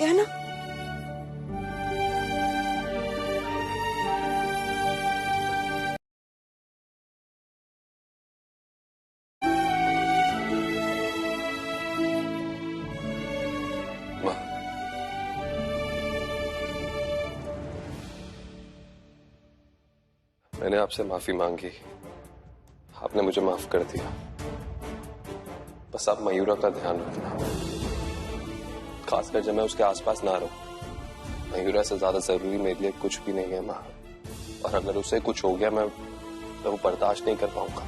है ना? मैंने आपसे माफी मांगी, आपने मुझे माफ कर दिया। बस आप मयूरा का ध्यान रखना, खासकर जब मैं उसके आसपास ना रहूं। मयूरा से ज्यादा जरूरी मेरे लिए कुछ भी नहीं है माँ, और अगर उसे कुछ हो गया मैं वो बर्दाश्त नहीं कर पाऊंगा।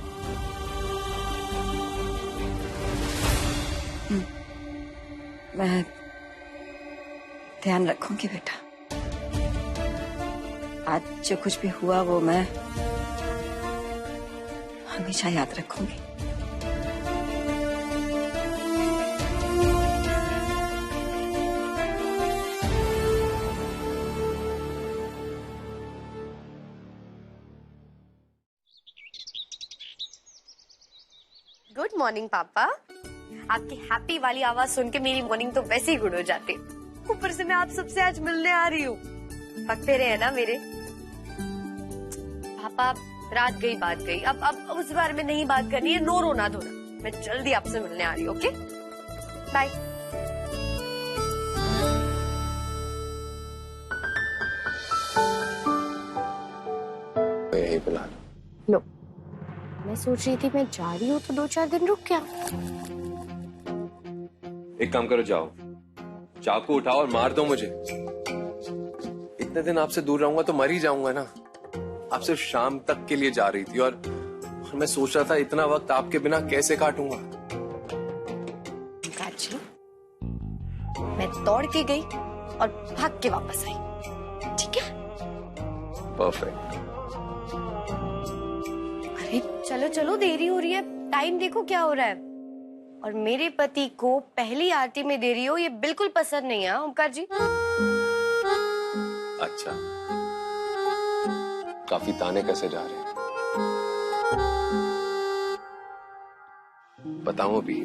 मैं ध्यान रखूंगी बेटा। आज जो कुछ भी हुआ वो मैं हमेशा याद रखूंगी। गुड मॉर्निंग पापा। आपकी हैप्पी वाली आवाज सुन के मेरी मॉर्निंग तो वैसे ही गुड हो जाती। ऊपर से मैं आप सबसे आज मिलने आ रही हूँ। पकते रहे हैं ना मेरे पापा। रात गई बात गई, अब उस बारे में नहीं बात करनी है। नो रोना धोना। मैं जल्दी आपसे मिलने आ रही हूँ। Okay bye. यही बुला लो, मैं सोच रही थी मैं जा रही हूँ तो 2-4 दिन रुक क्या। एक काम करो, जाओ चाकू उठाओ और मार दो मुझे। इतने दिन आपसे दूर रहूंगा तो मर ही जाऊंगा ना। आप सिर्फ शाम तक के लिए जा रही थी और मैं सोच रहा था इतना वक्त आपके बिना कैसे काटूंगा। काची, मैं दौड़ के गई और भाग के वापस आई। ठीक है? परफेक्ट। अरे चलो चलो, देरी हो रही है। टाइम देखो क्या हो रहा है। और मेरे पति को पहली आरती में देरी हो ये बिल्कुल पसंद नहीं है ओमकार जी। अच्छा, काफी ताने कैसे जा रहे हैं, बताऊं भी?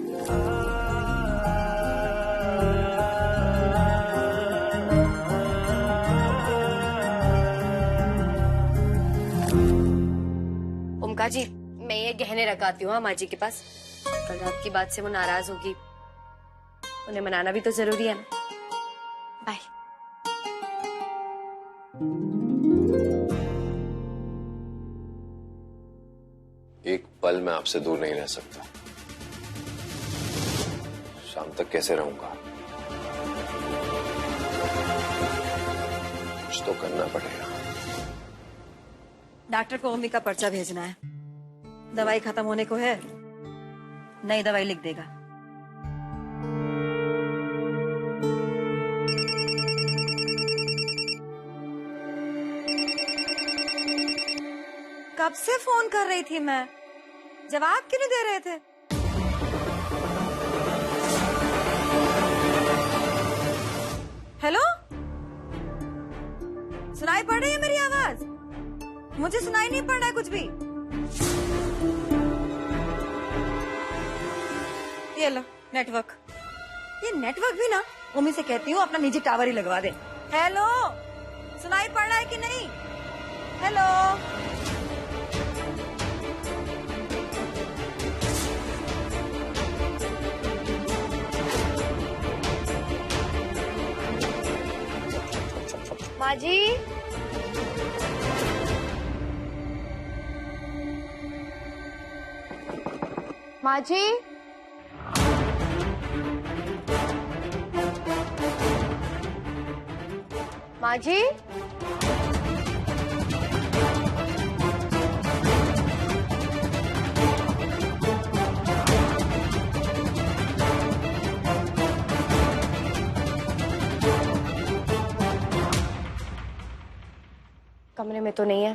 ओमकार जी, मैं ये गहने रखाती हूँ माँ जी के पास। कल रात की बात से वो नाराज होगी, उन्हें मनाना भी तो जरूरी है ना। बाय। एक पल मैं आपसे दूर नहीं रह सकता। शाम तक कैसे रहूंगा? कुछ तो करना पड़ेगा। डॉक्टर को मम्मी का पर्चा भेजना है। दवाई खत्म होने को है, नई दवाई लिख देगा। कब से फोन कर रही थी मैं, जवाब क्यों नहीं दे रहे थे? हेलो, सुनाई पड़ रही है मेरी आवाज? मुझे सुनाई नहीं पड़ रहा है कुछ भी। ये लो नेटवर्क। ये नेटवर्क भी ना मम्मी से कहती हूँ अपना निजी टावर ही लगवा दे। हेलो, सुनाई पड़ रहा है कि नहीं? हेलो, माँ जी, माँ जी, माँ जी, कमरे में तो नहीं है।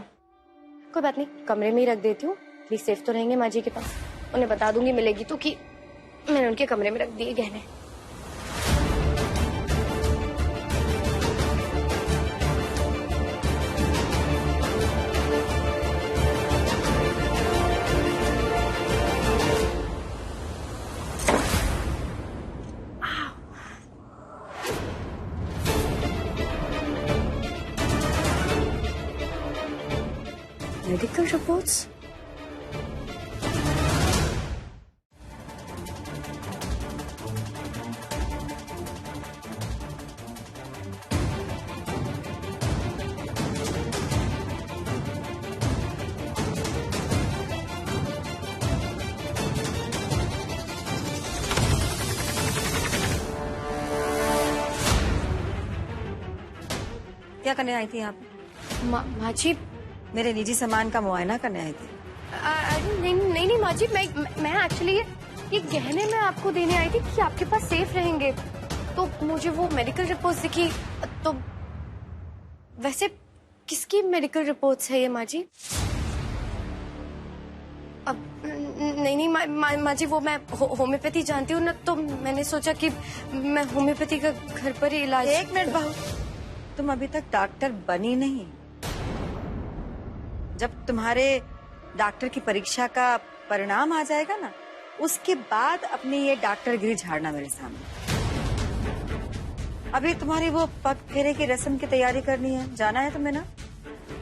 कोई बात नहीं, कमरे में ही रख देती हूँ। प्लीज सेफ तो रहेंगे माँ जी के पास। उन्हें बता दूंगी मिलेगी तो कि मैंने उनके कमरे में रख दिए गहने। Medical reports? क्या करने आई थी यहाँ पे? माँ जी, मेरे निजी सामान का मुआयना करने आई थी। अरे नहीं नहीं नहीं माँ जी, मैं एक्चुअली ये गहने मैं आपको देने आई थी कि आपके पास सेफ रहेंगे। तो मुझे वो मेडिकल रिपोर्ट्स दिखी। तो वैसे किसकी मेडिकल रिपोर्ट्स है ये माँ जी? अब नहीं नहीं माँ जी, वो मैं होम्योपैथी जानती हूँ ना, तो मैंने सोचा कि मैं होम्योपैथी का घर पर ही इलाज। एक मिनट बहू, तुम अभी तक डॉक्टर बनी नहीं। जब तुम्हारे डॉक्टर की परीक्षा का परिणाम आ जाएगा ना, उसके बाद अपनी ये डॉक्टरगिरी झाड़ना मेरे सामने। अभी तुम्हारी वो पग फेरे की रस्म की तैयारी करनी है, जाना है तुम्हें ना?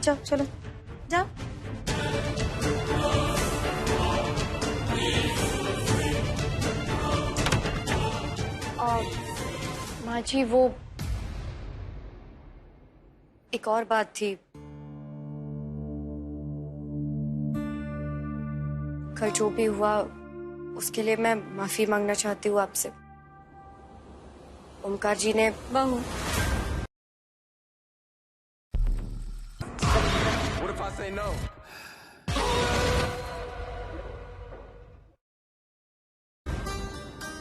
चलो चलो जाओ। माँ जी, वो एक और बात थी। कल जो भी हुआ उसके लिए मैं माफी मांगना चाहती हूँ आपसे। ओमकार जी ने बहू, What if I say no?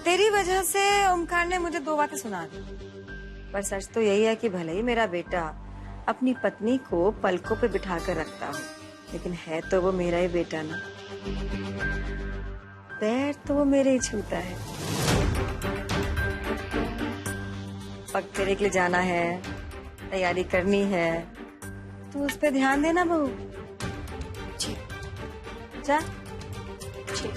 तेरी वजह से ओमकार ने मुझे 2 बातें सुना दी। पर सच तो यही है कि भले ही मेरा बेटा अपनी पत्नी को पलकों पे बिठा कर रखता हो, लेकिन है तो वो मेरा ही बेटा ना। पैर तो वो मेरे ही छूता है। पग फेरे के लिए जाना है, तैयारी करनी है, तो उस पे ध्यान देना बहू। जी जा। जी।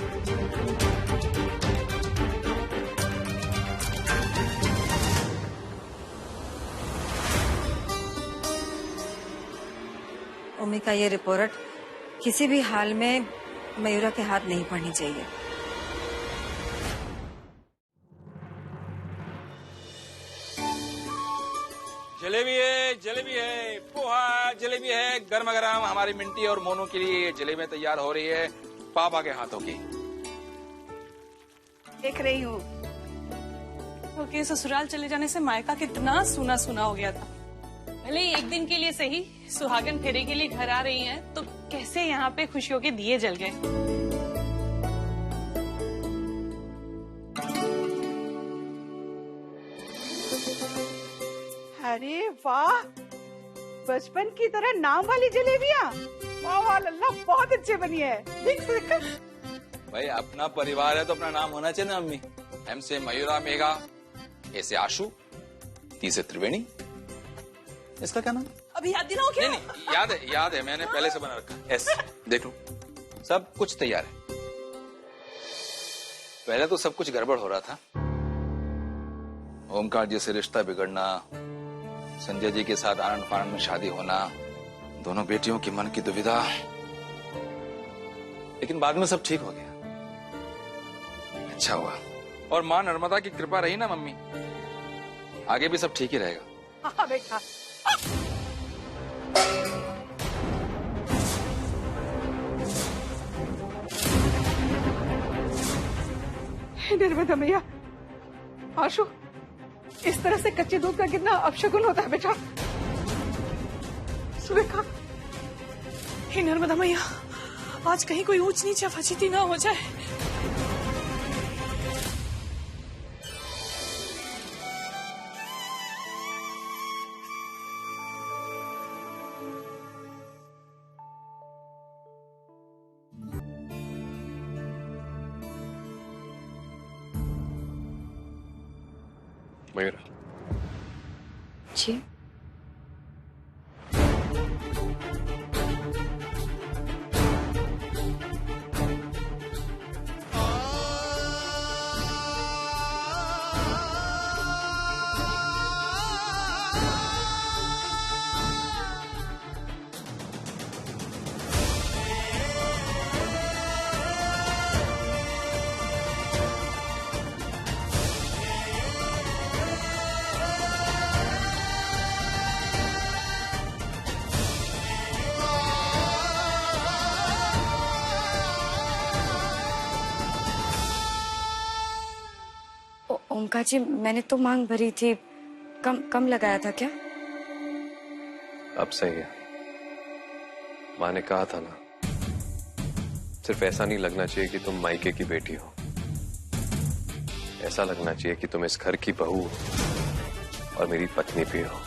ओमी का ये रिपोर्ट किसी भी हाल में मयूरा के हाथ नहीं पड़नी चाहिए। जलेबी है, पोहा जलेबी है, गर्मा गर्म हमारी मिंटी और मोनू के लिए जलेबी तैयार हो रही है पापा के हाथों की। देख रही हूँ क्योंकि ससुराल चले जाने से मायका कितना सूना सूना हो गया था। भले ही एक दिन के लिए सही, सुहागन फेरे के लिए घर आ रही हैं, तो कैसे यहाँ पे खुशियों के दिए जल गए। अरे वाह, बचपन की तरह नाम वाली जलेबियाँ। वाह वाह लल्ला, बहुत अच्छे बनी है। देख भाई अपना परिवार है तो अपना नाम होना चाहिए ना अम्मी। एम से मयूरा मेघा, ए से आशु, टी से त्रिवेणी। इसका क्या नाम? अभी याद दिलाओ क्या? नहीं, याद है मैंने पहले से बना रखा। एस देख लो, सब कुछ तैयार है। पहले तो सब कुछ गड़बड़ हो रहा था। ओमकार जी से रिश्ता बिगड़ना, संजय जी के साथ आनंद फानंद में शादी होना, दोनों बेटियों की मन की दुविधा। लेकिन बाद में सब ठीक हो गया। अच्छा हुआ। और मां नर्मदा की कृपा रही ना मम्मी, आगे भी सब ठीक ही रहेगा। हाँ बेटा। नर्मदा मैया, आशु, इस तरह से कच्चे दूध का कितना अपशगुन होता है बेटा। सुरेखा, हे नर्मदा मैया, आज कहीं कोई ऊंच नीच या फजीती ना हो जाए। मयूरा, जी ओंकार जी, मैंने तो मांग भरी थी, कम लगाया था क्या? अब सही है। माँ ने कहा था ना, सिर्फ ऐसा नहीं लगना चाहिए कि तुम मायके की बेटी हो, ऐसा लगना चाहिए कि तुम इस घर की बहू हो और मेरी पत्नी भी हो।